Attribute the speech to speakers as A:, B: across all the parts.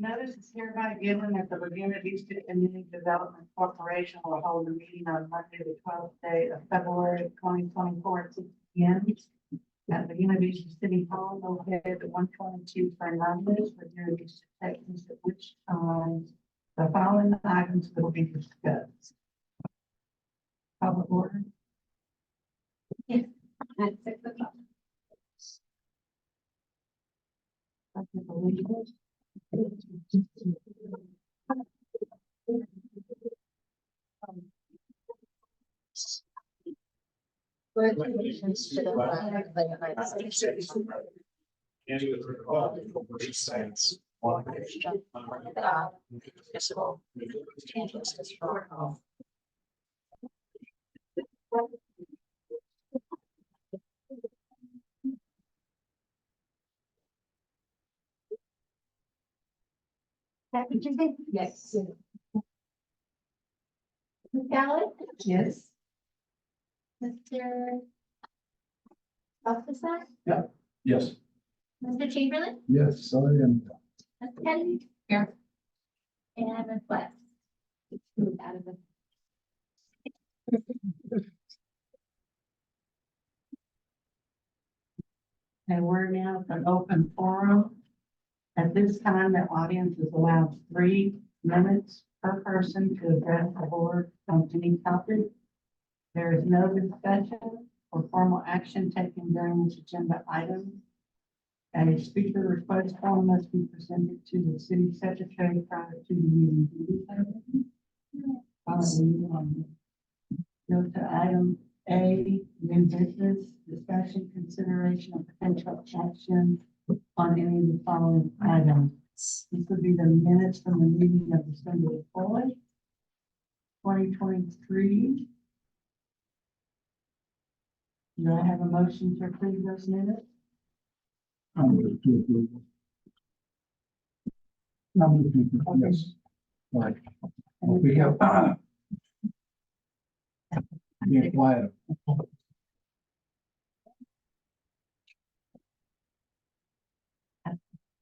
A: Notice is hereby given that the Laguna Vista Community Development Corporation will hold a meeting on Monday, the 12th day of February 2024 at 6 p.m. at Laguna Vista City Hall, located at 122 Fernandez, Laguna Vista, Texas, at which time the following items will be discussed. Public order.
B: Yes, at 6 o'clock.
C: Congratulations to the flag of the United States.
D: And to the republic for which it stands, one nation, under God, indivisible, with liberty and justice for all.
B: Happy Tuesday?
A: Yes.
B: Ms. Gallo?
A: Yes.
B: Mr. Officer?
D: Yes.
B: Mr. Chamberlain?
D: Yes, I am.
B: Ms. Kennedy? Here. And Ms. West? Move out of the.
A: And we're now at an open forum. At this time, the audience is allowed 3 minutes per person to address the board on any topic. There is no discussion or formal action taken during this agenda item. A speaker request form must be presented to the city secretary prior to the meeting. Go to item A, new business, discussion, consideration of potential action on any of the following items. This would be the minutes from the meeting of December 4th, 2023. Do I have a motion to approve those minutes?
D: Yes. Right. We have. Be quiet.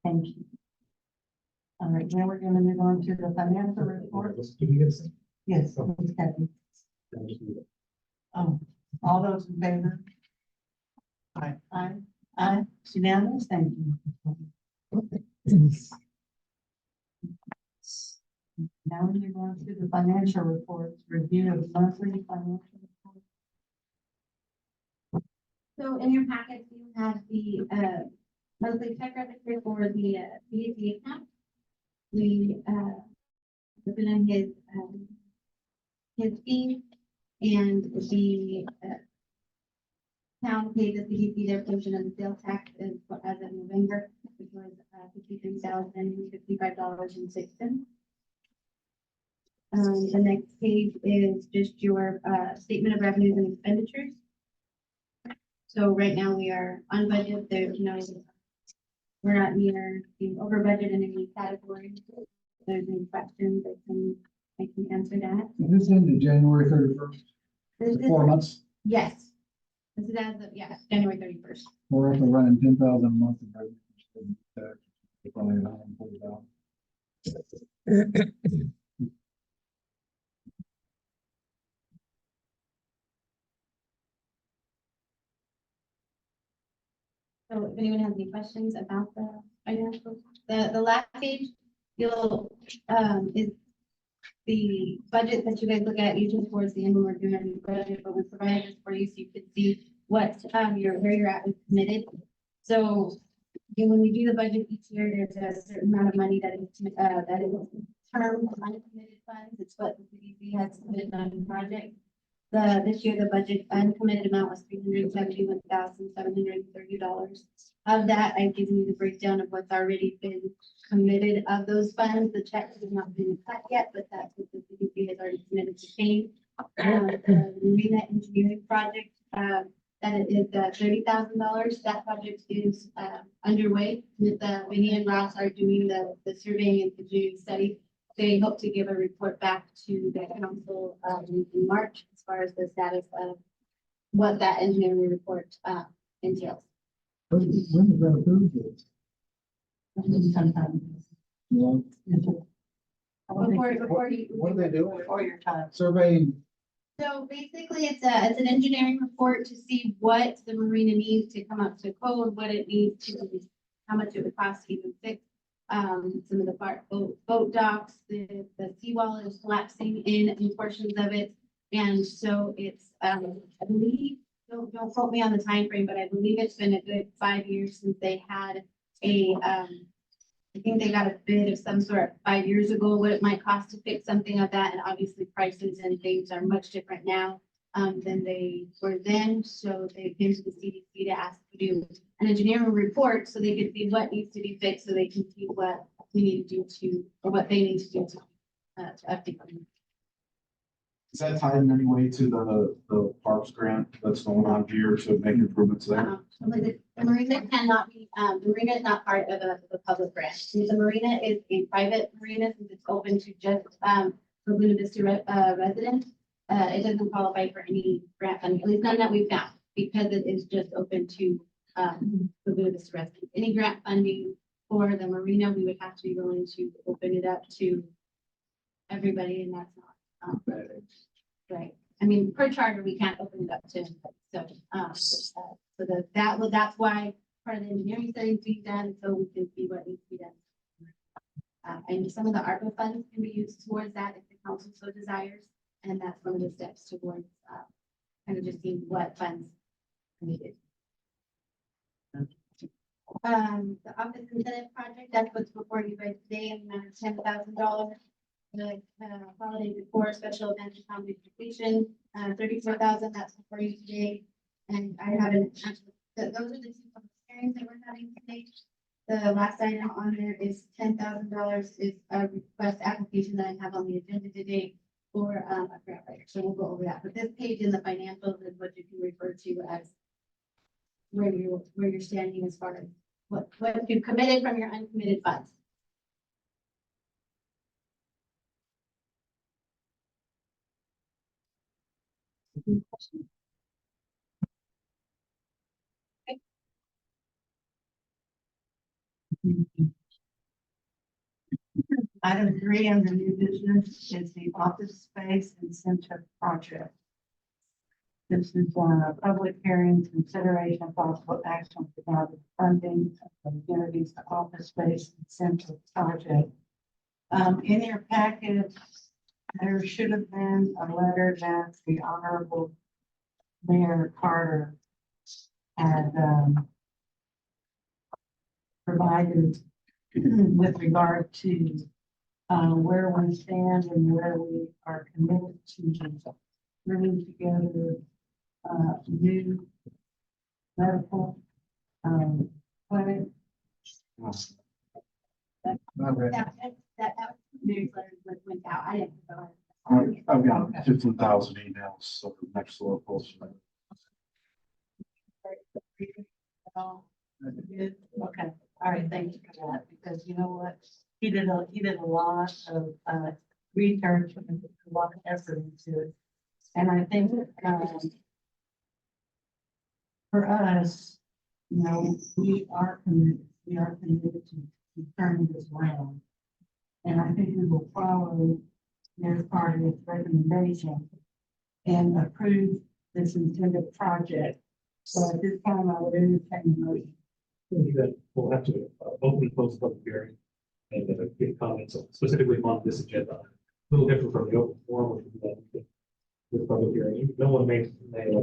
A: Thank you. All right, now we're going to move on to the financial report. Yes, Ms. Kathy. All those in favor? Aye. Aye. Aye. It's unanimous. Thank you. Now we move on to the financial reports, review of monthly financial reports.
B: So in your packets, you have the monthly check register for the Cdc account. We put in his fee, and the town paid the CDC their portion of the sales tax as of November, which was $53,055.06. The next page is just your statement of revenues and expenditures. So right now we are on budget. There's we're not near being over budget in any category. If there's any questions, I can answer that.
D: This ended January 31st.
B: This is,
D: 4 months.
B: yes. This is as of, yes, January 31st.
D: We're actually running 10,000 a month. In revenue. Probably 140,000.
B: So if anyone has any questions about the financials, the last page, you'll, is the budget that you guys look at usually towards the end when we're doing our new budget, but we provided this for you so you could see what, where you're at with committed. So when we do the budget each year, there's a certain amount of money that is term uncommitted funds. It's what the CDC has committed on the project. This year, the budget uncommitted amount was $371,730. Of that, I've given you the breakdown of what's already been committed of those funds. The checks have not been cut yet, but that's what the CDC has already committed to pay. The Marina Engineering Project, that is $30,000. That project is underway. With Vinny and Ross are doing the surveying and engineering study. They hope to give a report back to the council in March as far as the status of what that engineering report entails.
D: When was that approved?
A: Sometime.
B: Before you.
E: What are they doing?
A: Before your time.
E: Surveying.
B: So basically, it's an engineering report to see what the marina needs to come up to code, what it needs to, how much it would cost to even fix. Some of the boat docks, the seawall is collapsing in portions of it. And so it's, I believe, don't quote me on the time frame, but I believe it's been a good 5 years since they had I think they got a bid of some sort 5 years ago, what it might cost to fix something of that, and obviously prices and things are much different now than they were then. So they came to the CDC to ask to do an engineering report so they could see what needs to be fixed, so they can see what we need to do to, or what they need to do to update them.
E: Is that tied in any way to the parks grant that's going on here to make improvements there?
B: The marina cannot be, the marina is not part of the public grant. The marina is a private marina since it's open to just, Laguna Vista residents. It doesn't qualify for any grant funding, at least none that we've found, because it is just open to, Laguna Vista residents. Any grant funding for the marina, we would have to be willing to open it up to everybody, and that's not, right. I mean, per charter, we can't open it up to everybody. So, that's why part of the engineering study is being done, so we can see what needs to be done. And some of the ARPA funds can be used towards that if the council so desires, and that's one of the steps towards, kind of just seeing what funds are needed. The office incentive project, that's what's before you guys today, in the amount of $10,000. The holiday before special event accommodation completion, 34,000, that's before you today. And I haven't, those are the two public hearings that we're having today. The last item on there is $10,000 is a request application that I have on the agenda today for a grant writer. So we'll go over that. But this page in the financials is what you can refer to as where you're standing as far as what you've committed from your uncommitted funds.
A: Item 3 under new business is the office space incentive project. This is a public hearing, consideration of possible action regarding funding of the community's office space incentive project. In your packet, there should have been a letter that the Honorable Mayor Carter had provided with regard to where we stand and where we are committed to bringing together new medical clinic.
B: That newsletter went out. I didn't go.
E: I've got 15,000 emails, so the next little post.
A: Okay, all right, thank you for that, because you know what? He did a lot of research and a lot of effort into it. And I think for us, you know, we are committed to turning this around. And I think we will follow their part of its recommendation and approve this intended project. So at this time, I would entertain a motion.
D: We'll have to open and close the public hearing and give comments specifically on this agenda. A little different from the open forum, which is the public hearing. No one may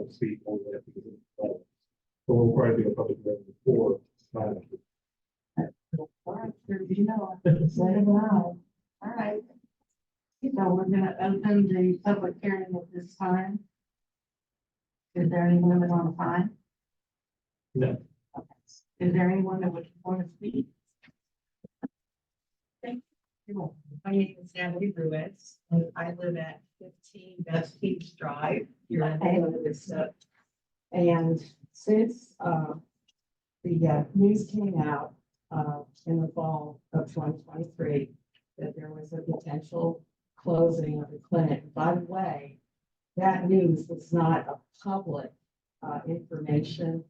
D: speak over that because of but we'll probably do a public hearing before.
A: All right, sure, you know, let it out. All right. So we're gonna open the public hearing at this time. Is there any limit on time?
D: No.
A: Okay. Is there anyone that would want to speak?
F: Thank you. My name is Natalie Ruiz, and I live at 15 Best Peach Drive here in Laguna Vista. And since the news came out in the fall of 2023 that there was a potential closing of the clinic. By the way, that news was not a public information.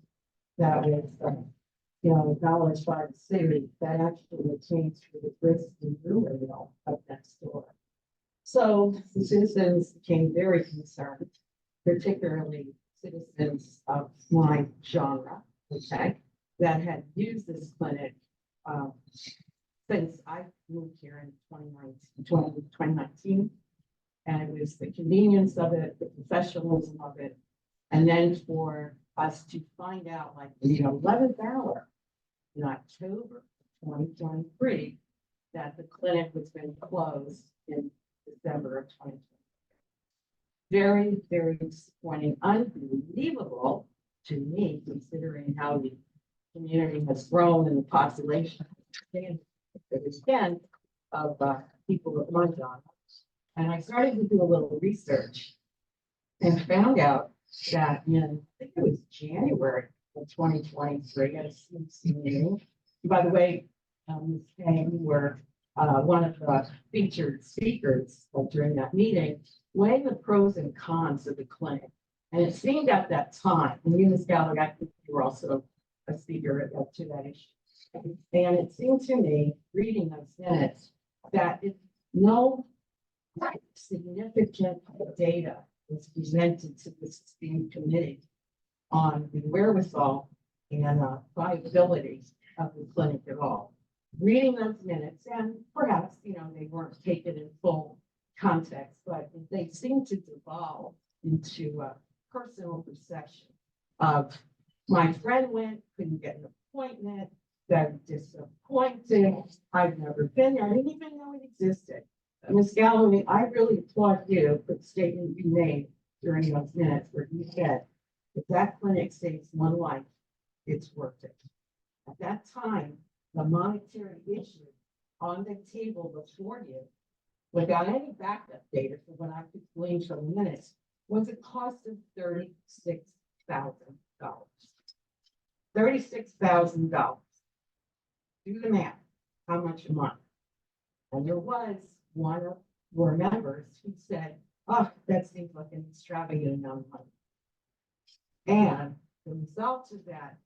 F: That was acknowledged by the city, that actually came through the Bristol Brewery up next door. So the citizens became very concerned, particularly citizens of my genre, okay, that had used this clinic since I moved here in 2019. And it was the convenience of it, the professionalism of it. And then for us to find out, like, the 11th hour in October 2023, that the clinic was going to close in December of 2020. Very, very disappointing, unbelievable to me, considering how the community has grown and the population again of people with my genre. And I started to do a little research and found out that in, I think it was January of 2023, at a Cdc meeting. By the way, Ms. Kane, you were one of the featured speakers during that meeting, weighing the pros and cons of the clinic. And it seemed at that time, and you, Ms. Gallagher, I think you were also a speaker to that issue. And it seemed to me, reading those minutes, that no significant data was presented to the esteemed committee on the wherewithal and viability of the clinic at all. Reading those minutes, and perhaps, they weren't taken in full context, but they seemed to devolve into a personal perception of my friend went, couldn't get an appointment, very disappointed, I've never been there, I didn't even know it existed. Ms. Galloway, I really applaud you for the statement you made during those minutes where you said, if that clinic saves one life, it's worth it. At that time, the monetary issue on the table before you, without any backup data for what I could glean from the minutes, was a cost of $36,000. $36,000. Do the math, how much a month? And there was one of your members who said, oh, that seems like an extravagant amount of money. And the result of that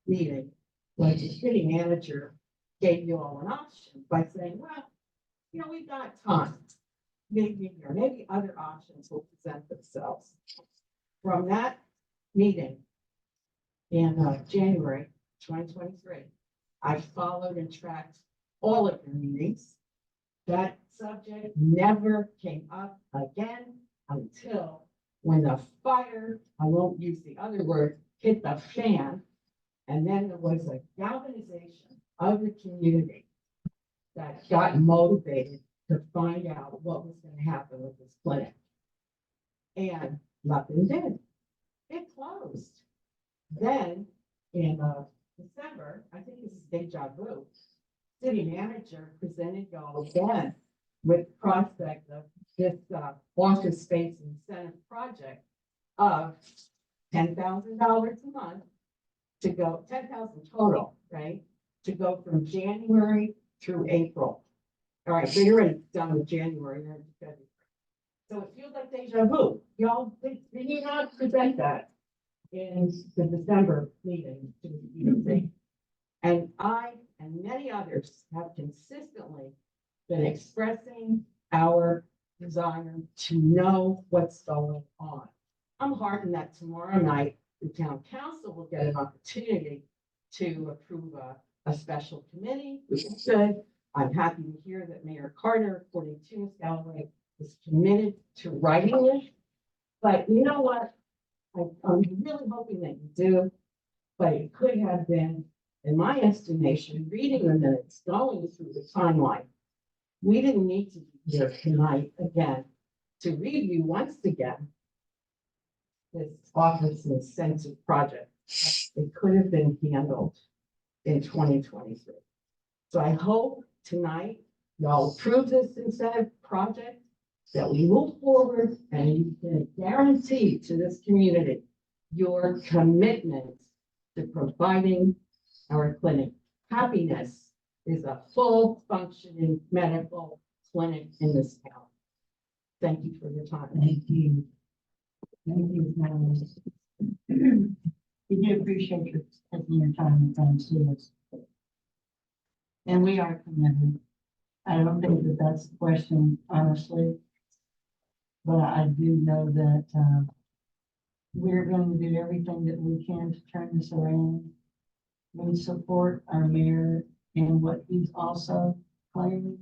F: meeting was the city manager gave you all an option by saying, well, we've got time. Maybe other options will present themselves. From that meeting in January 2023, I followed and tracked all of your meetings. That subject never came up again until when the fire, I won't use the other word, hit the fan. And then there was a galvanization of the community that got motivated to find out what was going to happen with this clinic. And nothing did. It closed. Then in December, I think this is deja vu, city manager presented y'all again with prospect of this office space incentive project of $10,000 a month to go, 10,000 total, right? To go from January through April. All right, so you're already done with January, you're into February. So it feels like deja vu. Y'all, did you not present that in the December meeting to the EDC? And I and many others have consistently been expressing our desire to know what's going on. I'm heartened that tomorrow night, the town council will get an opportunity to approve a special committee, which is good. I'm happy to hear that Mayor Carter, according to Ms. Galloway, is committed to writing it. But you know what? I'm really hoping that you do, but it could have been, in my estimation, reading the minutes, going through the timeline. We didn't need to be here tonight again to review once again this office incentive project. It could have been handled in 2023. So I hope tonight y'all approve this incentive project, that we move forward and you can guarantee to this community your commitment to providing our clinic. Happiness is a full functioning medical clinic in this town. Thank you for your time.
A: Thank you. Thank you, Madam. We do appreciate you taking your time and time to us. And we are committed. I don't think that that's the question, honestly. But I do know that, we're going to do everything that we can to turn this around. We support our mayor in what he's also claiming.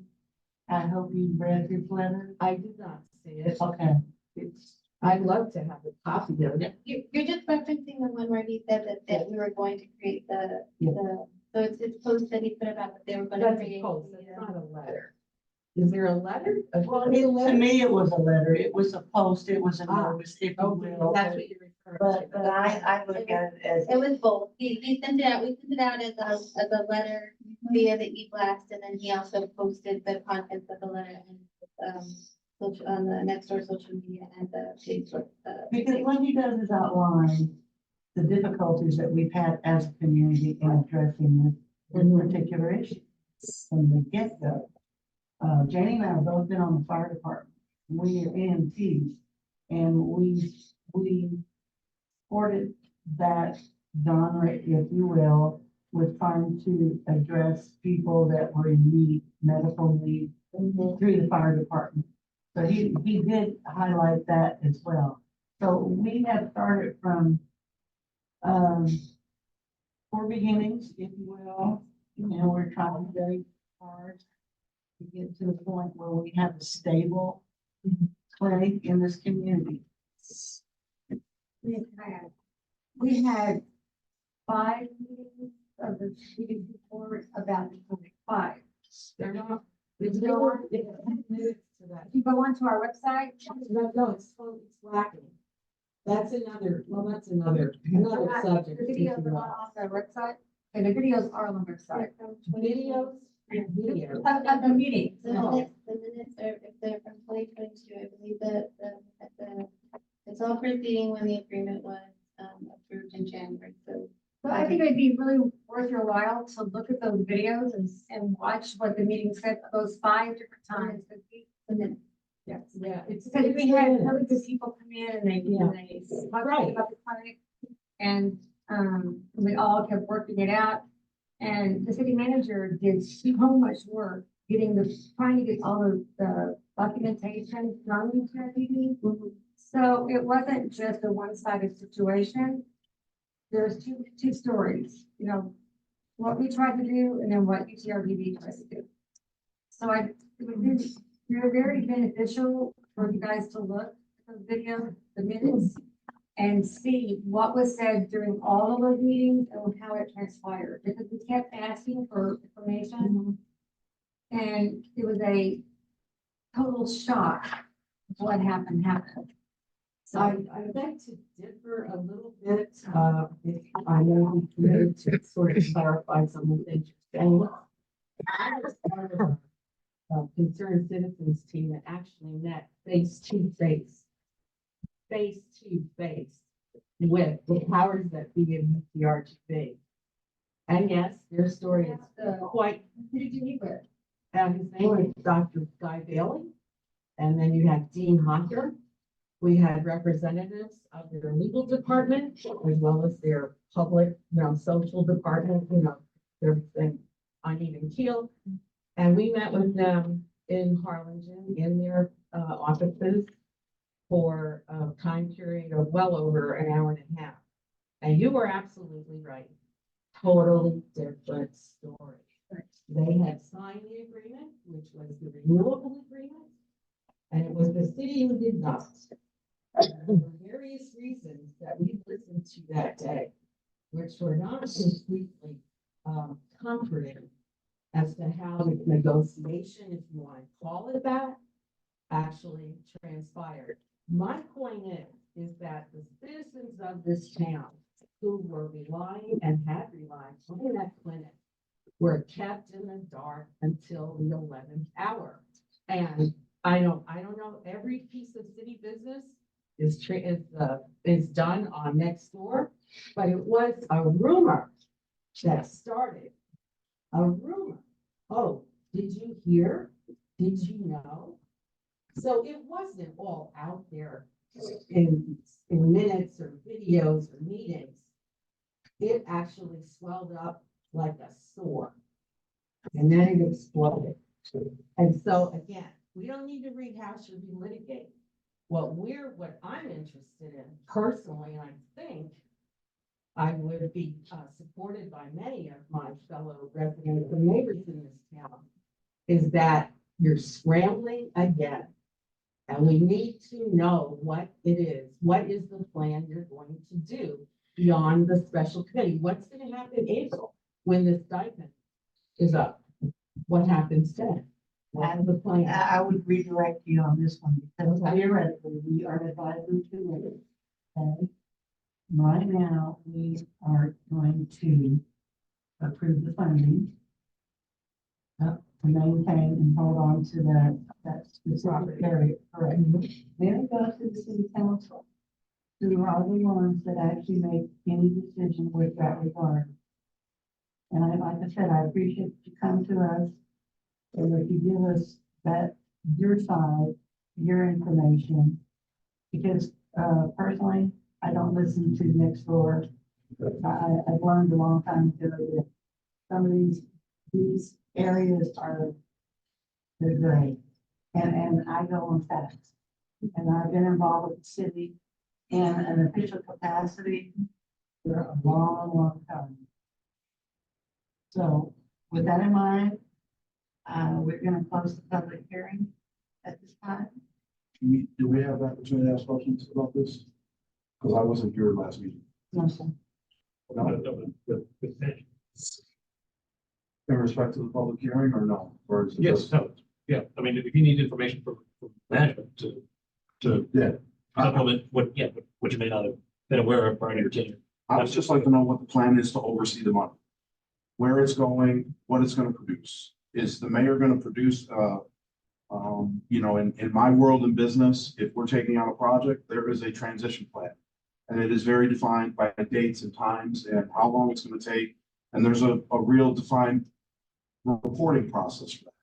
A: I hope you read his letter.
F: I did not see it.
A: Okay.
F: I'd love to have a copy of it.
B: You're just referencing the one where he said that we were going to create
A: Yeah.
B: so it's posted, he put it out, that they were gonna
F: That's a
B: create.
F: post, it's not a letter. Is there a letter?
A: Well, to me, it was a letter. It was a post. It was a
F: Ah.
A: notice, if you
F: Okay,
A: will.
F: that's what you're referring to.
C: But I look at it as,
B: It was both. He sent it out, we sent it out as a letter via the e-blast, and then he also posted the contents of the letter on the Nextdoor social media and the Facebook.
A: Because what he does is outline the difficulties that we've had as a community in addressing this particular issue from the get-go. Janie and I have both been on the fire department. We are EMTs, and we supported that genre, if you will, with trying to address people that were in need, medical need, through the fire department. So he did highlight that as well. So we have started from, poor beginnings, if you will, and we're trying very hard to get to the point where we have a stable clinic in this community.
G: We had 5 meetings of the CDC board about the clinic, 5.
F: They're not, there's no one, it's 10 minutes to that.
G: If you go onto our website,
F: No, it's lacking. That's another subject.
G: the videos are not on our website, and the videos are on the website.
F: Videos and videos.
G: Of the meetings.
B: The minutes are, if they're from 2022, I believe it's all proceeding when the agreement was approved in January, so.
G: But I think it'd be really worth your while to look at those videos and watch what the meeting said those 5 different times.
B: The minutes.
F: Yes, yeah, it's.
G: Because we had really good people come in and they talked
F: Right.
G: about the clinic. And, we all kept working it out. And the city manager did so much work trying to get all of the documentation from TRPD. So it wasn't just a one-sided situation. There's two stories, what we tried to do and then what UTRPD tries to do. So it would be very beneficial for you guys to look at the video, the minutes, and see what was said during all of those meetings and how it transpired, because we kept asking for information. And it was a total shock of what happened. So
F: I'd like to differ a little bit, if I know we committed to sort of clarify some of the things you're saying. I was part of a concerned citizens team that actually met face to face with the powers that be in the RGB. And yes, their story is quite,
G: who did you meet with?
F: his name was Dr. Guy Bailey. And then you had Dean Hunter. We had representatives of their legal department as well as their public, social department, everything on even keel. And we met with them in Harlingen in their offices for a time period of well over an hour and a half. And you were absolutely right. Totally different story. They had signed the agreement, which was the renewable agreement, and it was the city who did not. For various reasons that we listened to that day, which were not completely comforting as to how the negotiation, if you want to call it that, actually transpired. My point is that the citizens of this town who were relying and had relied on that clinic were kept in the dark until the 11th hour. And I don't know, every piece of city business is done on Nextdoor, but it was a rumor that started. A rumor. Oh, did you hear? Did you know? So it wasn't all out there in minutes or videos or meetings. it actually swelled up like a sore. And then it exploded. And so again, we don't need to rehash or relitigate. What I'm interested in personally, and I think I would be supported by many of my fellow residents and neighbors in this town, is that you're scrambling again. And we need to know what it is. What is the plan you're going to do beyond the special committee? What's going to happen in April when this stipend is up? What happens then? What is the plan?
A: I would redirect you on this one because theoretically, we are advisory committee. Okay? Right now, we are going to approve the funding to maintain and hold on to that specific area, correct? Then it goes to the city council, who are the ones that actually make any decision with that regard. And like I said, I appreciate you come to us, and if you give us that, your side, your information, because, personally, I don't listen to next door. I've learned a long time ago that some of these areas are, they're great. And I go on facts. And I've been involved with the city in an official capacity for a long, long time. So with that in mind, we're gonna close the public hearing at this time.
E: Do we have the opportunity to ask questions about this? Because I wasn't here last meeting.
A: No, sir.
E: In respect to the public hearing or no? Or is it
D: Yes,
E: just-
D: no, yeah, I mean, if you need information from management to
E: Yeah.
D: supplement what you may not have been aware of prior to your tenure.
E: I would just like to know what the plan is to oversee the money. Where it's going, what it's gonna produce. Is the mayor gonna produce, in my world in business, if we're taking on a project, there is a transition plan. And it is very defined by dates and times and how long it's gonna take. And there's a real defined reporting process for that.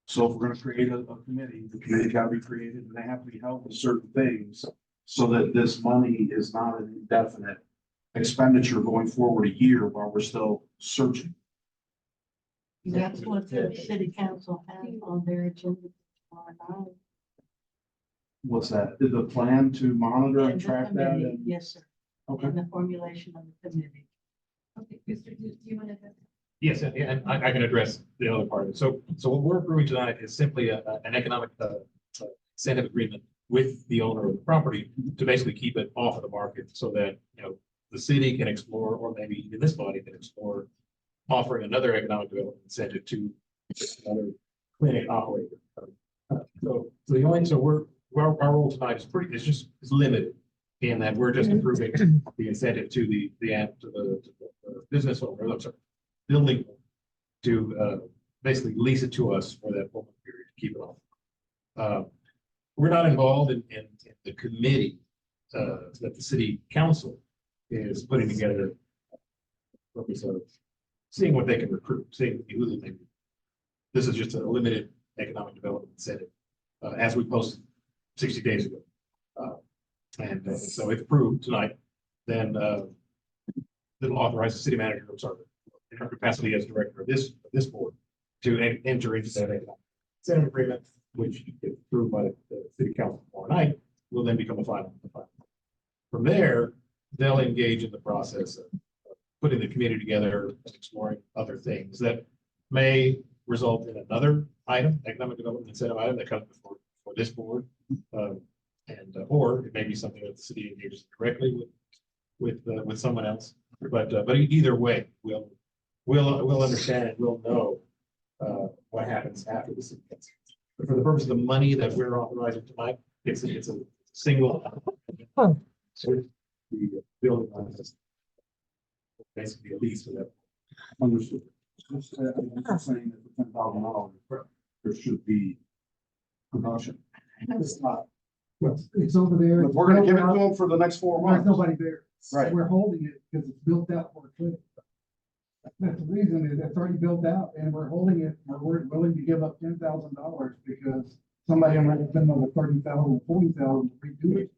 E: So if we're gonna create a committee, the committee gotta be created and they have to be held with certain things so that this money is not an indefinite expenditure going forward a year while we're still searching.
A: That's what the city council has on their agenda tomorrow night.
E: What's that? The plan to monitor and
A: And the
E: track that?
A: committee,
E: And-
A: yes, sir.
E: Okay.
A: And the formulation of the committee.
B: Okay, Mr. Do you want to?
D: Yes, and I can address the other part of it. So what we're approving tonight is simply an economic incentive agreement with the owner of the property to basically keep it off of the market so that, the city can explore, or maybe even this body can explore offering another economic development incentive to another clinic operator. Our role tonight is limited in that we're just approving the incentive to the business owner, I'm sorry, building to basically lease it to us for that 4 month period to keep it off. We're not involved in the committee that the city council is putting together. Purpose of seeing what they can recruit, seeing who they can. This is just a limited economic development incentive, as we posted 60 days ago. So if approved tonight, then it'll authorize the city manager, in her capacity as director of this board, to enter into that economic incentive agreement, which if approved by the city council tomorrow night, will then become a final. From there, they'll engage in the process of putting the committee together, exploring other things that may result in another item, economic development incentive item that comes before this board. Or it may be something that the city engages directly with someone else. But either way, we'll understand and we'll know what happens after the city gets. But for the purpose of the money that we're authorizing tonight, it's a single. So the building on this, basically a lease for that.
E: Understood. I'm just saying that for $10,000, there should be production. It's not.
H: Well, it's over there.
E: If we're gonna give it to them for the next 4
H: There's
E: months.
H: nobody there.
E: Right.
H: We're holding it because it's built out for a clinic. That's the reason is it's already built out and we're holding it. And we're willing to give up $10,000 because somebody might spend over 30,000, 40,000 to redo it.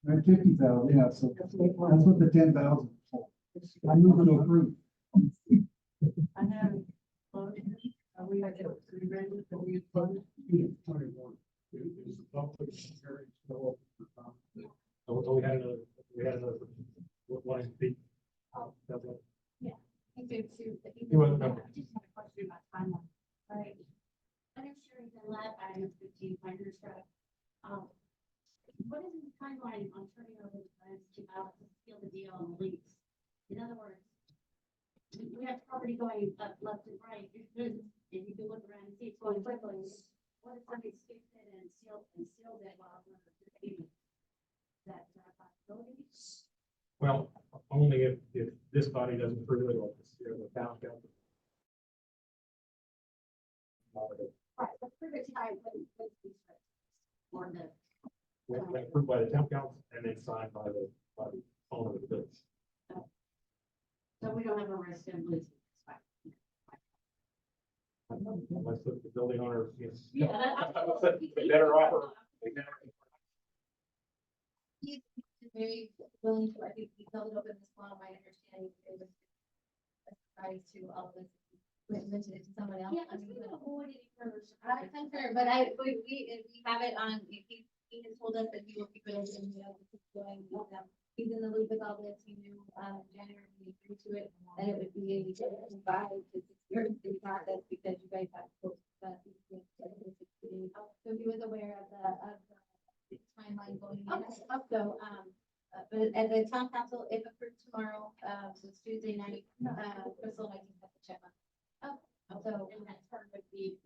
H: And 50,000, yeah, so that's what the 10,000 is for. I move to approve.
A: I have, are we ready to we close?
H: 21. Is the public hearing still open for comment?
D: So we had another, one to speak. That's it. You want to go?
B: I just had a question about timeline. Right. Understanding the lab item of 15 Pinehurst Drive. What is the timeline on turning over the plans to seal the deal on the lease? In other words, we have property going up left and right. If you can look around and see it's going quickly, what if somebody skips it and seals it while we're paving? Is that a possibility?
D: Well, only if this body doesn't approve it or the town council.
B: Right, but for the time, when or the
D: When approved by the town council and then signed by the owner of the building.
B: so we don't have a risk of losing.
D: Unless the building owner is.
B: Yeah, that-
D: They better offer.
B: He's very willing to, I think, he held it open this long, my understanding, it was advice to all of us. Mention it to someone else. Yeah, I mean, we don't avoid any further surprise. I'm sure, but we have it on, he has told us that he will keep it open, you know, this is going, he's in the loop with all this, he knew, January, when he agreed to it, that it would be a 5 to 6 years in process, because you guys have to, so he was aware of the timeline going in. So, but at the town council, if approved tomorrow, so it's Tuesday night, Crystal and I just have to check on. Oh, so, and that term would be,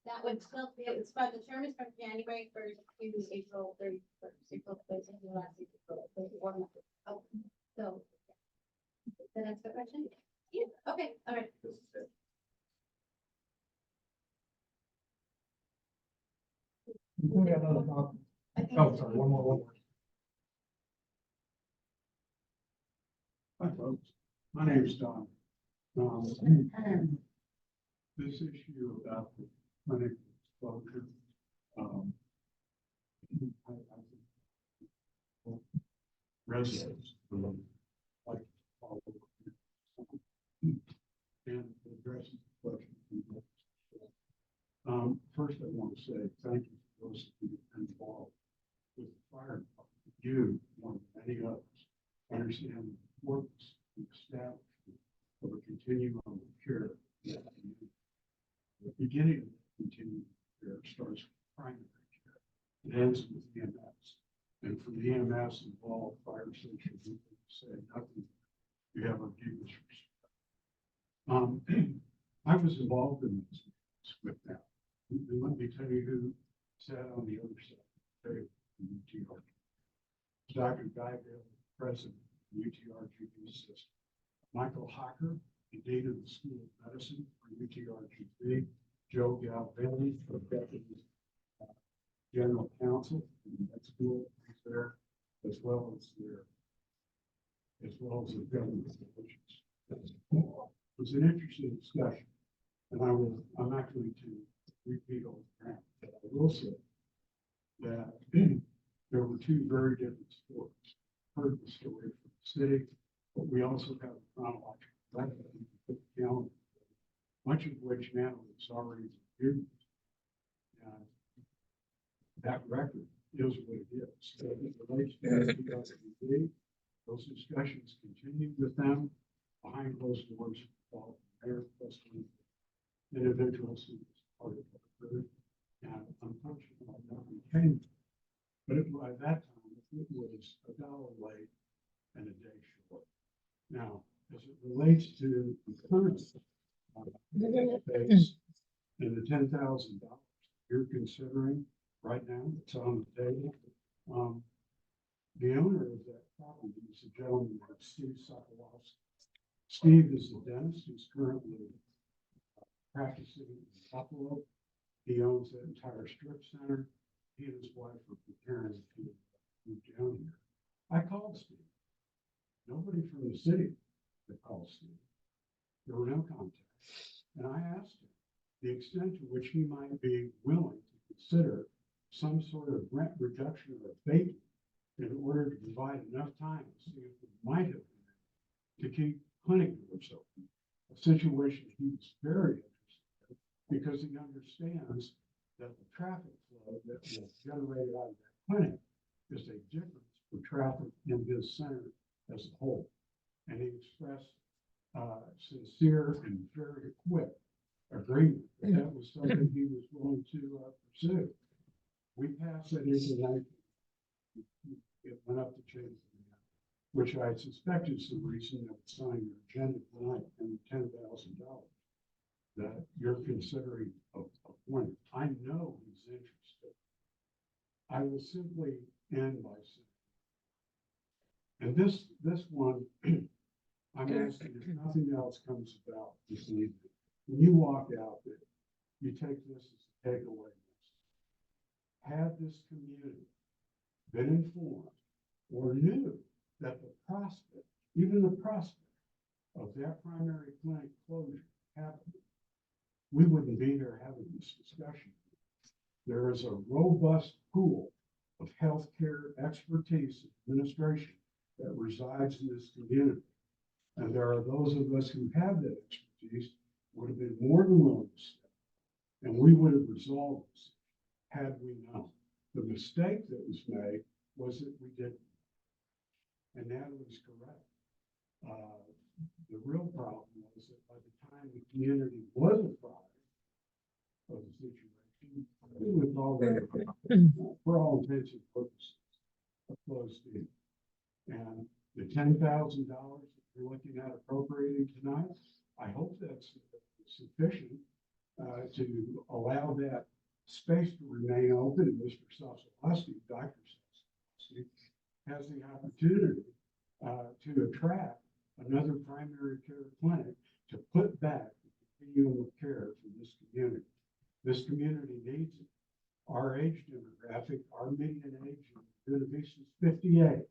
B: that would still be, it's about the term is from January 1st to April 31st, April 1st, the last April, so 4 months. Oh, so. The next question? Yeah, okay, all right.
H: We got another copy.
D: Oh, sorry, one more.
H: Hi, folks. My name is Don. This issue about the clinic closure, I think residents like all over. And address the question. First, I want to say thank you to those who are involved with the fire department. You, one of many others, understand the importance of establishment of a continuum of care. The beginning of continuum of care starts with primary care. It ends with EMS. And for the EMS involved, fire station, we can say nothing. You have our deepest respect. I was involved in this with that. And let me tell you who sat on the other side of the table in UTR. Dr. Guy Bailey, president of UTRGV system. Michael Hocker, the dean of the School of Medicine for UTRGV. Joe Galvani, the deputy general counsel in that school, is there, as well as the government relations. It was an interesting discussion, and I'm not going to repeat all the ground, but I will say that there were two very different stories. Heard the story from the city, but we also have a chronological record we can put the calendar, much of which now is already reviewed. And that record is what it is. So it relates to 2003. Those discussions continued with them behind closed doors, all mayor plus individuals who was part of the group. And unfortunately, nothing came. But by that time, it was $1 late and a day short. Now, as it relates to the current base and the $10,000 you're considering right now, it's on the table. The owner of that property is a gentleman named Steve Sokolowski. Steve is a dentist who's currently practicing in Buffalo. He owns that entire strip center. He and his wife are preparing to move down here. I called Steve. Nobody from the city had called Steve. There were no contacts. And I asked him the extent to which he might be willing to consider some sort of rent reduction or abatement in order to provide enough time to see if we might have been to keep clinic doors open, a situation he was very interested in because he understands that the traffic flow that was generated out of that clinic is a difference for traffic in his center as a whole. And he expressed sincere and very quick agreement that that was something he was willing to pursue. We passed that into night. It went up to change, which I suspect is the reason that it's on your agenda tonight and $10,000 that you're considering appointing. I know he's interested. I will simply end by saying, and this one, I'm asking if nothing else comes about this evening, when you walk out there, you take this as a takeaway. Had this community been informed or knew that the prospect, even the prospect of that primary clinic closure happened, we wouldn't be here having this discussion. There is a robust pool of healthcare expertise and administration that resides in this community. And there are those of us who have that expertise would have been more than willing to step, and we would have resolved this had we known. The mistake that was made was that we didn't. And Natalie's correct. The real problem was that by the time the community was apprised of the situation, it was already, for all intents and purposes, a closed deal. And the $10,000 that we're looking at appropriating tonight, I hope that's sufficient to allow that space to remain open. And Mr. Sosowski, Dr. Sosowski, has the opportunity to attract another primary care clinic to put back the continuum of care for this community. This community needs it. Our age demographic, our median age in Buena Vista is 58,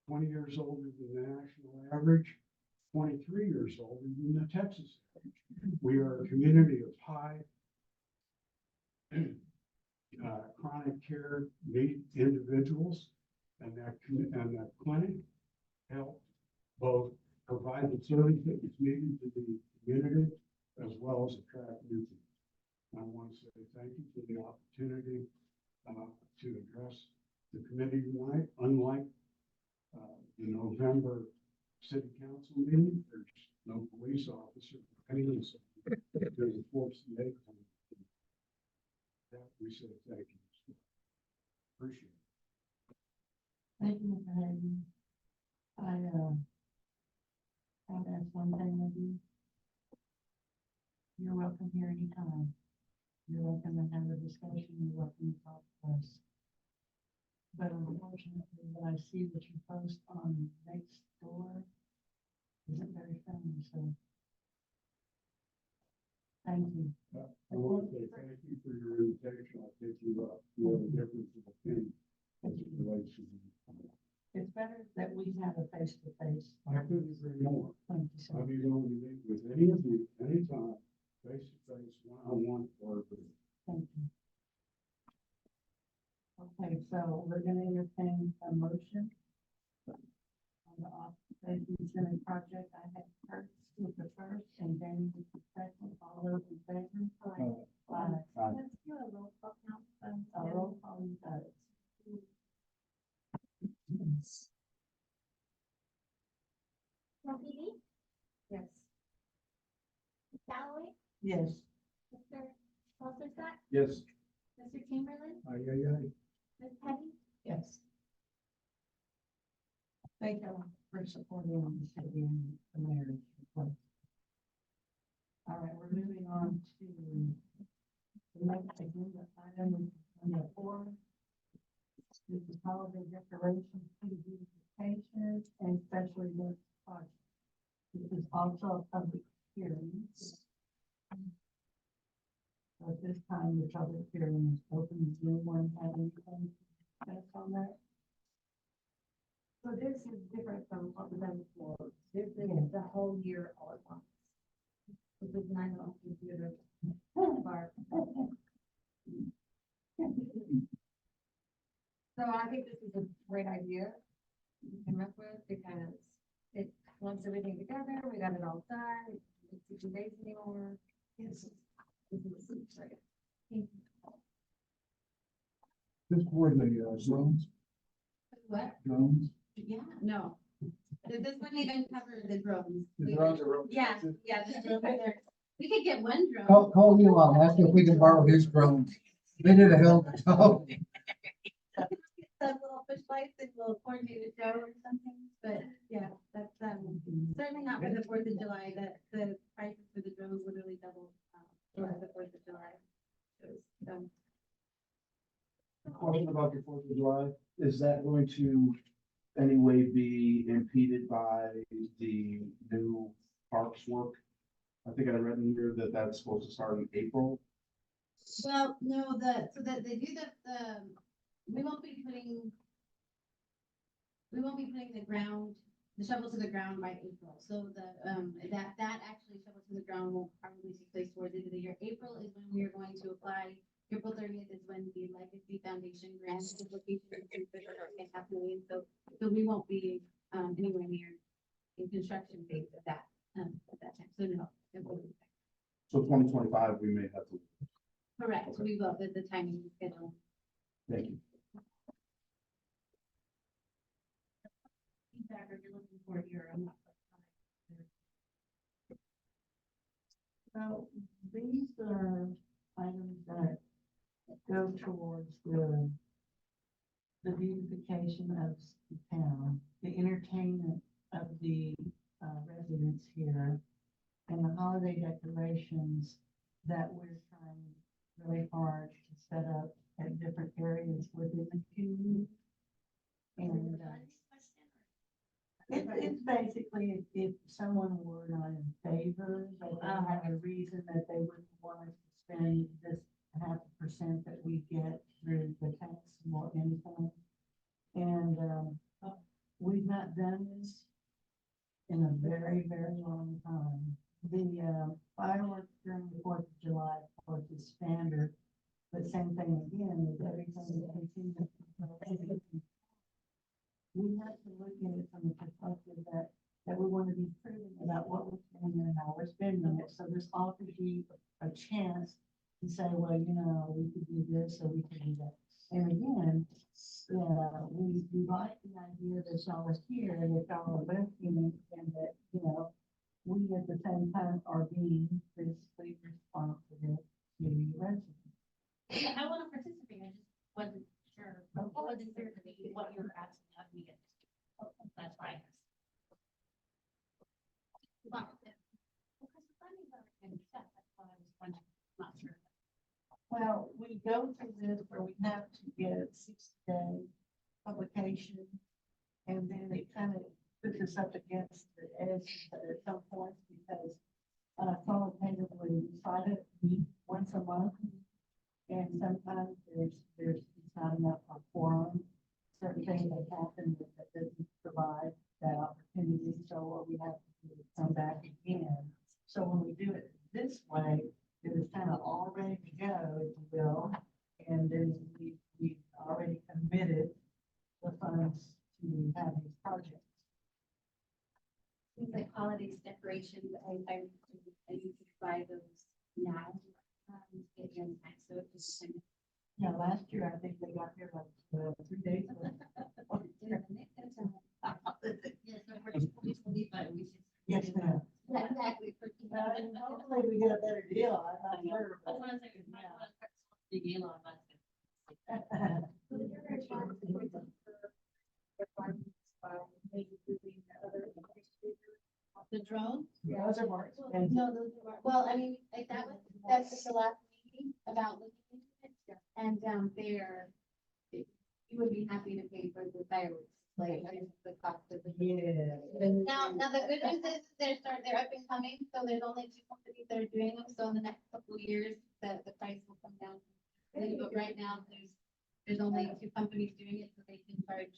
H: 20 years older than the national average, 23 years older than the Texas average. We are a community of high chronic care need individuals, and that clinic helped both provide the service that was needed to the community as well as attract new people. I want to say thank you for the opportunity to address the committee tonight. Unlike the November city council meeting, there's no police officer, there's a force that we say thank you. Appreciate it.
A: Thank you, Mr. Hayden. I'd ask one thing of you. You're welcome here anytime. You're welcome to have a discussion. You're welcome to talk to us. But unfortunately, what I see that you post on next door isn't very friendly, so thank you.
H: I want to say thank you for your invitation. I'll take you up. You have a difference of opinion as it relates to the.
A: It's better that we have a face-to-face.
H: I couldn't agree more.
A: Thank you so
H: I'll
A: much.
H: be willing to meet with any of you, anytime, face-to-face, one-on-one, or a group.
A: Thank you. Okay, so we're gonna entertain a motion on the occupation center project. I had Kurt with the first and then with the second. All those in favor? Aye.
B: Let's do a roll call count.
A: A roll call, you got it.
B: Rohini?
G: Yes.
B: Ms. Dalloway?
A: Yes.
B: Mr. Walterstadt?
H: Yes.
B: Mr. Chamberlain?
H: Aye.
B: Ms. Petty?
A: Yes. Thank you for supporting the city and the mayor's request. All right, we're moving on to the next agenda item, number 4. This is holiday decorations, beautification, and special events project. This is also a public hearing. So at this time, the public hearing is open. Does anyone have anything to say on that?
G: So this is different from what we've done before. This is the whole year all at once. This is 9 months computer. Bar. So I think this is a great idea to come up with because it once everything together, we got it all done, it's 60 days anymore. Yes.
H: Just for the drones,
B: What?
H: drones.
B: Yeah, no. This wouldn't even cover the drones.
H: The drones are real
B: Yeah,
H: expensive.
B: yeah, the drones are there. We could get one drone.
I: Call Elon, ask him if we can borrow his drone. They did a hell of a job.
B: The little push lights and we'll coordinate a show or something, but yeah, that's, certainly not for the Fourth of July, that the prices for the drones literally doubled, for the Fourth of July. So,
E: Question about your Fourth of July, is that going to any way be impeded by the new parks work? I think I read in here that that's supposed to start in April.
B: well, no, so that they do the, we won't be putting the shovel to the ground by April. So that actually shovel to the ground will probably take place towards the end of the year. April is when we are going to apply. April 30th is when the Legacy Foundation grant application is happening. So we won't be, anywhere near in construction phase of that, at that time. So no, it will be.
E: So 2025, we may have to,
B: Correct, we will, the timing is scheduled.
E: thank you.
B: Feedback or you're looking for here, I'm not.
A: So these are items that go towards the beautification of the town, the entertainment of the residents here, and the holiday decorations that we're trying really hard to set up at different areas within the community. And it's basically if someone were not in favor, but they have a reason that they wouldn't want us to spend this 0.5% that we get through the taxable income. And we've not done this in a very, very long time. The fireworks during the 4th of July, of course, is standard, but same thing again, with everything that continues. We have to look at it from the perspective that we want to be prudent about what we're spending and how we're spending it. So this offers you a chance to say, well, you know, we could do this or we could do that. And again, we like the idea that y'all are here and that y'all are listening and that, you know, we at the same time are being physically responsible to the residents.
B: Yeah, I want to participate, I just wasn't sure, it wasn't clear to me what you were asking of me. That's why I asked. Well, because the funding is already been set, that's why I was wondering, not sure.
A: Well, we go through this where we have to get 60-day publication, and then it kind of puts us up against the edge at some point because qualitatively we try to meet once a month, and sometimes there's not enough of quorum. Certain things that happen that doesn't provide that opportunity, so what we have to do is come back again. So when we do it this way, it was kind of all ready to go, if you will, and then we already committed the funds to have these projects.
B: Things like holidays decorations, I used to buy those now. Get them back, so it just.
A: Yeah, last year, I think they got here like 3 days ago.
B: Yes, so we're just, we should.
A: Yes, ma'am.
B: Yeah, exactly.
A: And hopefully we get a better deal, I'm not sure.
B: I want to say, we might want to put the deal on that. The drone?
A: Those are more
B: Well,
A: expensive.
B: no, those are, well, I mean, like that's just the last meeting about looking into it. And, you would be happy to pay for the fireworks, like, the cost of the.
A: Yeah.
B: Now the good news is they're up and coming, so there's only 2 companies that are doing them, so in the next couple of years, the price will come down. But right now, there's only 2 companies doing it, so they can charge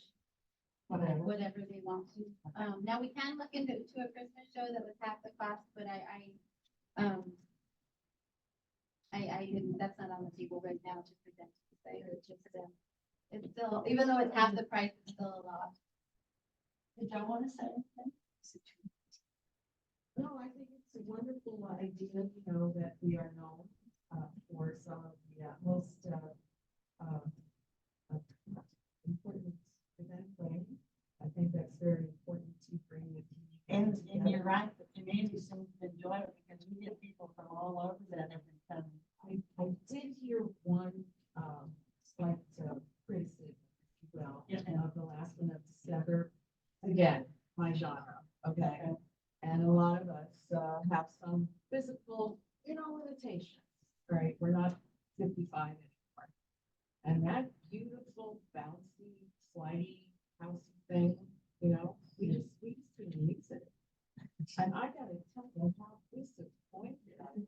B: whatever they want to. Now we can look into a Christmas show that was half the cost, but I didn't, that's not on the table right now to present to say, it's just, it's still, even though it's half the price, it's still a lot.
A: Did y'all want to say anything?
F: No, I think it's a wonderful idea, you know, that we are known, for some of the most, important event planning. I think that's very important to bring the community
A: And you're
F: together.
A: right, the community seems to enjoy it because we get people from all over that have been coming.
F: I did hear one, slight, criticism, if you will,
A: Yeah.
F: of the last one of December. Again, my genre, okay? And a lot of us, have some physical, you know, limitations, right? We're not 55 anymore. And that beautiful bouncy, slidey, housey thing, you know, we just couldn't use it. And I gotta tell you how disappointed I am.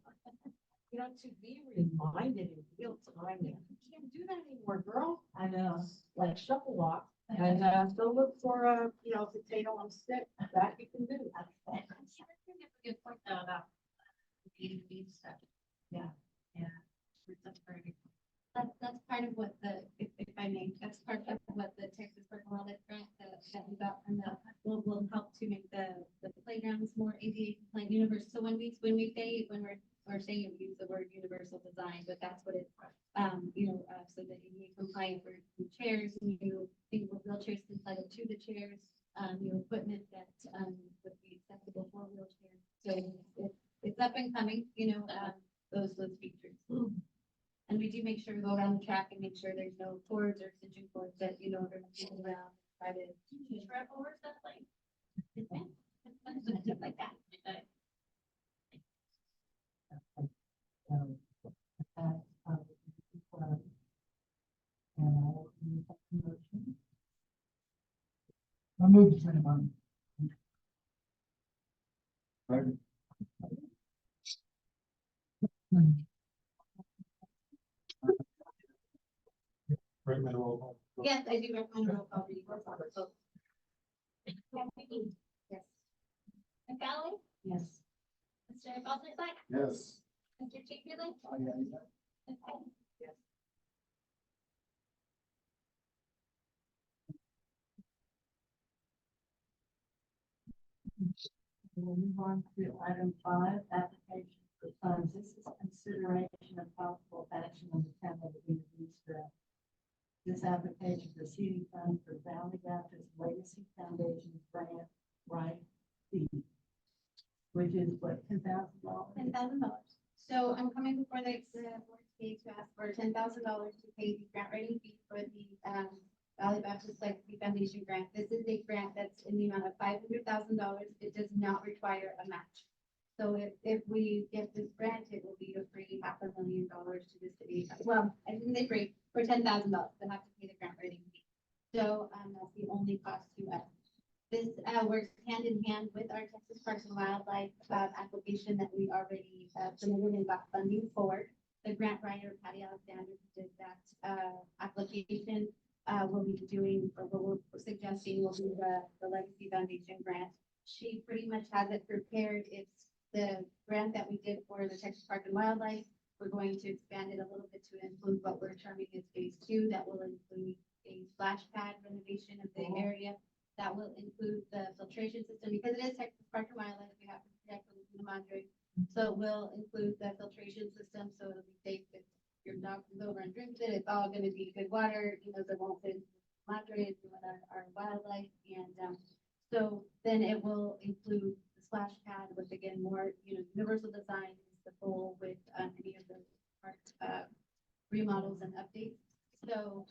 F: You know, to be reminded in real time that you can't do that anymore, girl.
A: I know.
F: Like shuffle walk and, go look for a, you know, potato on a stick. That you can do.
B: Good point though about the B stuff.
F: Yeah.
B: That's part of what if I may, that's part of what the Texas Park and Wildlife grant that we got from the, will help to make the playgrounds more ADA compliant universal. So when we say, when we're saying, we use the word universal design, but that's what it's, you know, so that ADA compliant for new chairs, new things with wheelchairs can plug into the chairs, new equipment that, would be accessible for wheelchairs. So it's up and coming, you know, those features. And we do make sure we go around the track and make sure there's no cords or extension cords that, you know, are going to be around, try to trap over stuff like. Stuff like that.
I: I moved to send them.
D: Recommend a roll call.
B: Yes, I do recommend a roll call. So. Yes. McFally,
A: Yes.
B: Mr. Bosnick,
E: Yes.
B: Mr. Chamberlain. Yes.
A: We'll move on to item 5, application for funds. This is consideration of possible action on the town of the grant. This application for seeding funds for Valley Baptist Legacy Foundation grant, right? Fee, which is what, $10,000?
B: $10,000. So I'm coming before the board today to ask for $10,000 to pay the grant writing fee for the Valley Baptist Legacy Foundation grant. This is a grant that's in the amount of $500,000. It does not require a match. So if we get this grant, it will be a free $500,000 to the city. Well, I didn't say free, for $10,000, they'll have to pay the grant writing fee. So that's the only cost to us. This works hand in hand with our Texas Parks and Wildlife application that we already submitted and got funding for. The grant writer, Patty Alexander, who did that application, will be doing, or what we're suggesting will be the Legacy Foundation grant. She pretty much has it prepared. It's the grant that we did for the Texas Park and Wildlife. We're going to expand it a little bit to include what we're terming as phase 2. That will include a splash pad renovation of the area. That will include the filtration system, because it is Texas Park and Wildlife, we have to protect the Laguna Madre. So it will include the filtration system, so it'll be safe if your dog comes over and drinks it, it's all gonna be good water, you know, that won't fit Madre and our wildlife. And so then it will include the splash pad with, again, more, you know, universal design is the goal with any of the park remodels and updates. So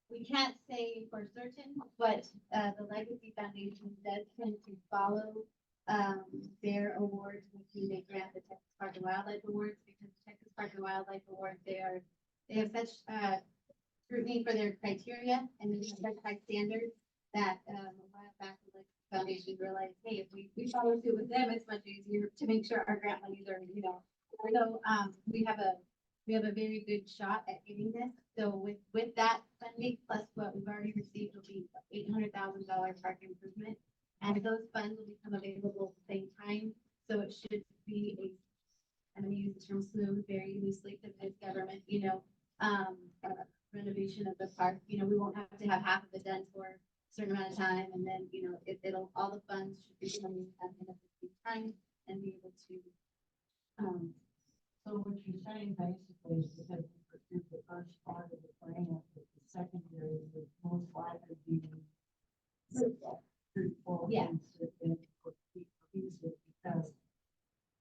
B: we can't say for certain, but the Legacy Foundation does tend to follow their awards when they grant the Texas Park and Wildlife Awards, because the Texas Park and Wildlife Awards, they have such scrutiny for their criteria and they have such high standards that a while back the Legacy Foundation realized, hey, if we follow suit with them, it's much easier to make sure our grant monies are, you know. So we have a very good shot at getting this. So with that funding plus what we've already received will be $800,000 park improvement. And those funds will become available at the same time. So it should be I'm gonna use the term smooth, very loosely, because it's government, you know, renovation of the park. You know, we won't have to have half of it done for certain amount of time, and then, you know, it'll, all the funds should be coming at the end of the time and be able to,
A: So what you're saying basically is because we pursued the first part of the grant, that the secondary would most likely be fruitful.
B: Yeah.
A: Instead of easier because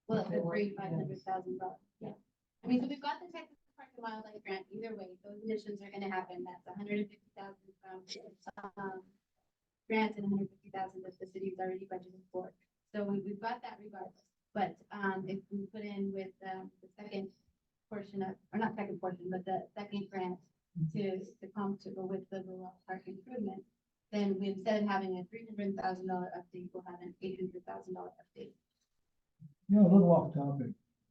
B: well, it's $500,000. Yeah. I mean, so we've got the Texas Park and Wildlife grant, either way, those additions are gonna happen, that's 150,000 from, grants and 150,000 that the city's already budgeted for. So we've got that regardless, but, if we put in with, the second portion of, or not second portion, but the second grant to come to go with the rural park improvement, then we, instead of having a $300,000 update, we'll have an $800,000 update.
I: You know, a little off topic.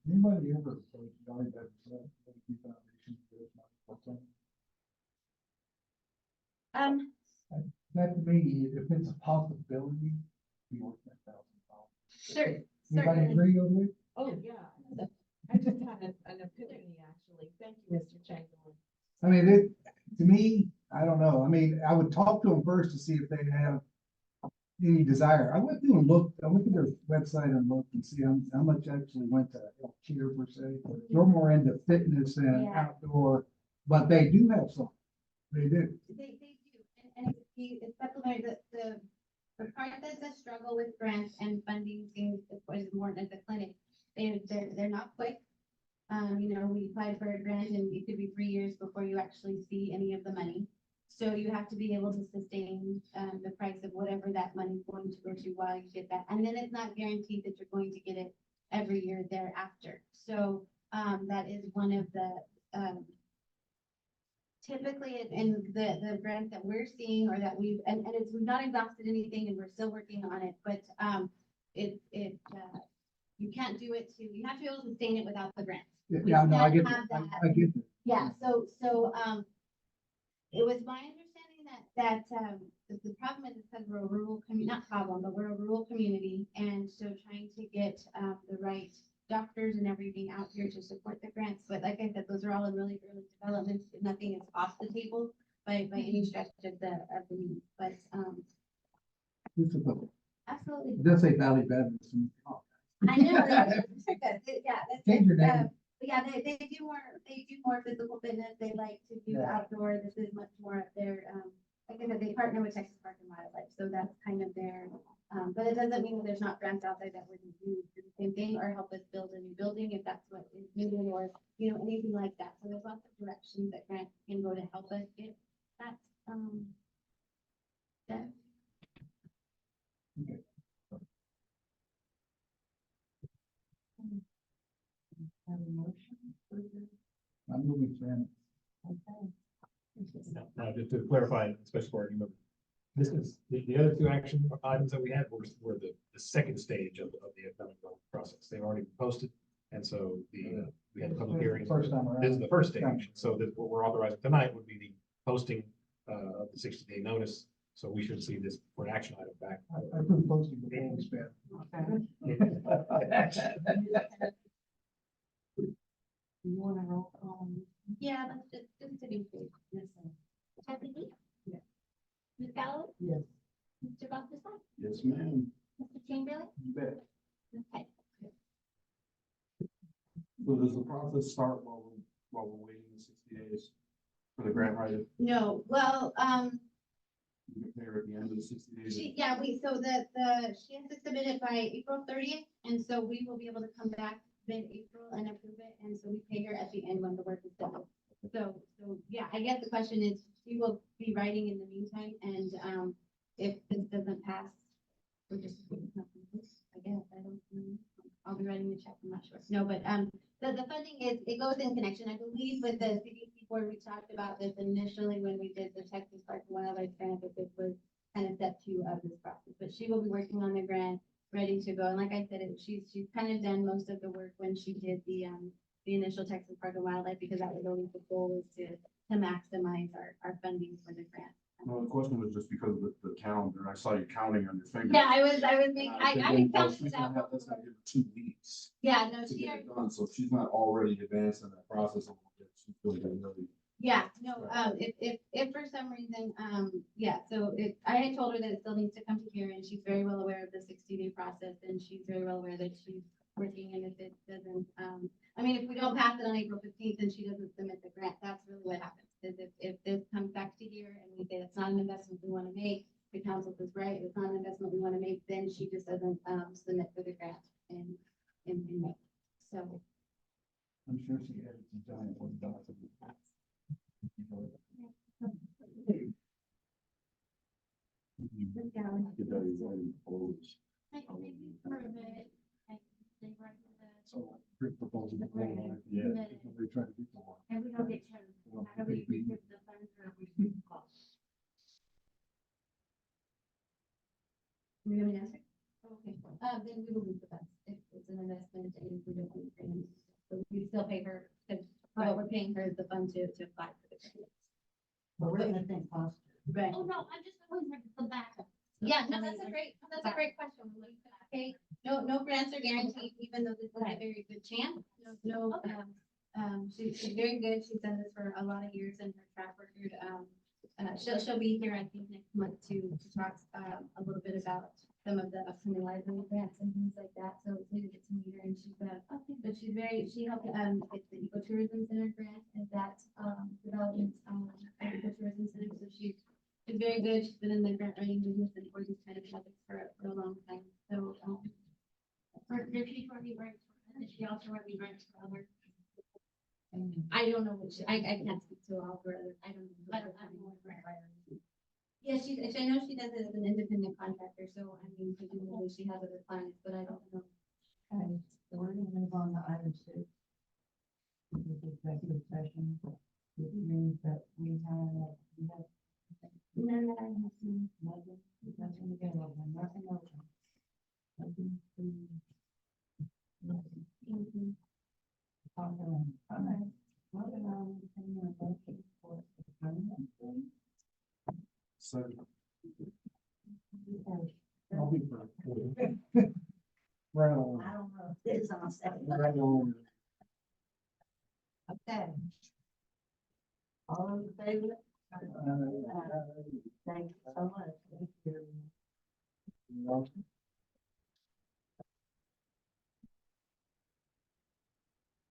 I: Anybody ever approached Valley Foundation for this money or something? That to me, if it's a possibility, be worth $10,000.
B: Sure.
I: Anybody
B: Certainly.
I: agree on it?
F: Oh, yeah. I just had an epiphany, actually. Thank you, Mr. Chamberlain.
I: I mean, it, to me, I don't know. I mean, I would talk to them first to see if they have any desire. I went through and looked, I went to their website and looked and see how much actually went to health care per se. They're more into fitness and
B: Yeah.
I: outdoor, but they do have some. They do.
B: They do, and it's definitely the part that's a struggle with grants and funding things is more at the clinic. They're not quick. You know, we applied for a grant and it could be 3 years before you actually see any of the money. So you have to be able to sustain, the price of whatever that money's going to go to while you get that. And then it's not guaranteed that you're going to get it every year thereafter. So, that is one of the, typically in the grants that we're seeing or that we've, and we've not exhausted anything and we're still working on it, but, you can't do it you have to be able to sustain it without the grants.
I: Yeah, no, I get
B: can't
I: that.
B: have
I: I get it.
B: Yeah, so, it was my understanding that the problem is because we're a rural not problem, but we're a rural community. And so trying to get, the right doctors and everything out here to support the grants. But like I said, those are all in really early development. Nothing is off the table by any stretch of the means, but,
I: This is a-
B: absolutely.
I: It does say Valley Baptist.
B: I know. Yeah.
I: Change your name.
B: But yeah, they do more physical fitness. They like to do
I: Yeah.
B: outdoor. This is much more of their, like I said, they partner with Texas Park and Wildlife, so that's kind of their, but it doesn't mean that there's not grants out there that would do the same thing or help us build a new building if that's what is needed or, you know, anything like that. So there's lots of directions that grants can go to help us get that, that.
A: Have a motion for the,
I: I'm moving fan.
A: okay.
D: Now, just to clarify, especially for, you know, this is, the other two action items that we had were the second stage of the economic development process. They've already been posted. And so we had a public hearing.
I: First time around.
D: This is the first stage. So that what we're authorizing tonight would be the posting of the 60-day notice. So we should see this for an action item back.
I: I put posting before we spent.
A: Do you want to roll call?
B: Yeah, let's just to be safe. Stephanie?
A: Yes.
B: Ms. Gallo?
A: Yes.
B: Mr. Buckles?
E: Yes, ma'am.
B: Mr. Chamberlain?
E: You bet.
B: Okay.
E: So does the process start while we're waiting the 60 days for the grant writer?
B: No, well,
E: You can pay her at the end of the 60 days.
B: she has to submit it by April 30th, and so we will be able to come back mid-April and approve it, and so we pay her at the end when the work is done. So, yeah, I guess the question is, she will be writing in the meantime, and, if this doesn't pass, we're just, I guess, I don't know. I'll be writing the check, I'm not sure. No, but, the funding it goes in connection, I believe, with the CDC board. We talked about this initially when we did the Texas Park and Wildlife grant, that this was kind of step 2 of this process, but she will be working on the grant, ready to go. And like I said, she's kind of done most of the work when she did the initial Texas Park and Wildlife, because that was always the goal, is to maximize our funding for the grant.
E: No, the question was just because of the calendar. I saw you counting on your fingers.
B: Yeah, I was making, I
E: Thinking, well,
B: counted
E: she's
B: it
E: gonna
B: out
E: have- That's
B: before.
E: gonna give her 2 weeks
B: Yeah, no,
E: to
B: she
E: get
B: already,
E: it done, so if she's not already advanced in that process a little bit, she's really gonna really
B: Yeah, no, if for some reason, yeah, so I had told her that it still needs to come to here, and she's very well aware of the 60-day process, and she's very well aware that she's working, and if it doesn't, I mean, if we don't pass it on April 15th, then she doesn't submit the grant, that's really what happens, is if this comes back to here, and we say it's not an investment we wanna make, the council says, right, it's not an investment we wanna make, then she just doesn't, submit for the grant in May, so.
I: I'm sure she edits a giant one document.
B: I think for a bit, they write the.
I: So, big proposal.
B: Yeah.
I: They try to get the one.
G: And we don't get charged.
I: Well,
G: How do we
I: we-
G: recoup the funds or we keep the costs?
B: You have an answer? Okay, then we will lose the funds if it's an investment and if we don't lose grants. So we still pay her, because what we're paying her is the fund to apply for the grant.
A: But we're gonna think positive.
B: Right.
G: Oh, no, I'm just always like the backup.
B: Yeah, no, that's a great question. Okay, no grants are guaranteed, even though this is a very good chance. No, she's very good. She's done this for a lot of years in her track record. She'll be here, I think, next month to talk, a little bit about some of the upcoming library grants and things like that. So it's good to get to meet her, and she's, but she helped, with the ecotourism center grant and that, development, ecotourism center. So she's very good. She's been in the grant writing business and for these kind of topics for a long time. So,
G: Did she already write for, did she also already write for other?
B: I don't know which, I can't speak to all her other, I don't know.
G: I don't know what grant writer.
B: Yeah, I know she does it as an independent contractor, so I mean, presumably she has other clients, but I don't know.
A: Okay, so we're gonna move on to item 6. This is executive session, which means that we have.
B: None that I have seen.
A: Nothing available, nothing open. Nothing.
B: Mhm.
A: All right. Moving on, any more motions for adjournment, please?
E: So,
I: I'll be fine. Right on.
A: I don't know if this is on second.
I: Right on.
A: Okay. All in favor?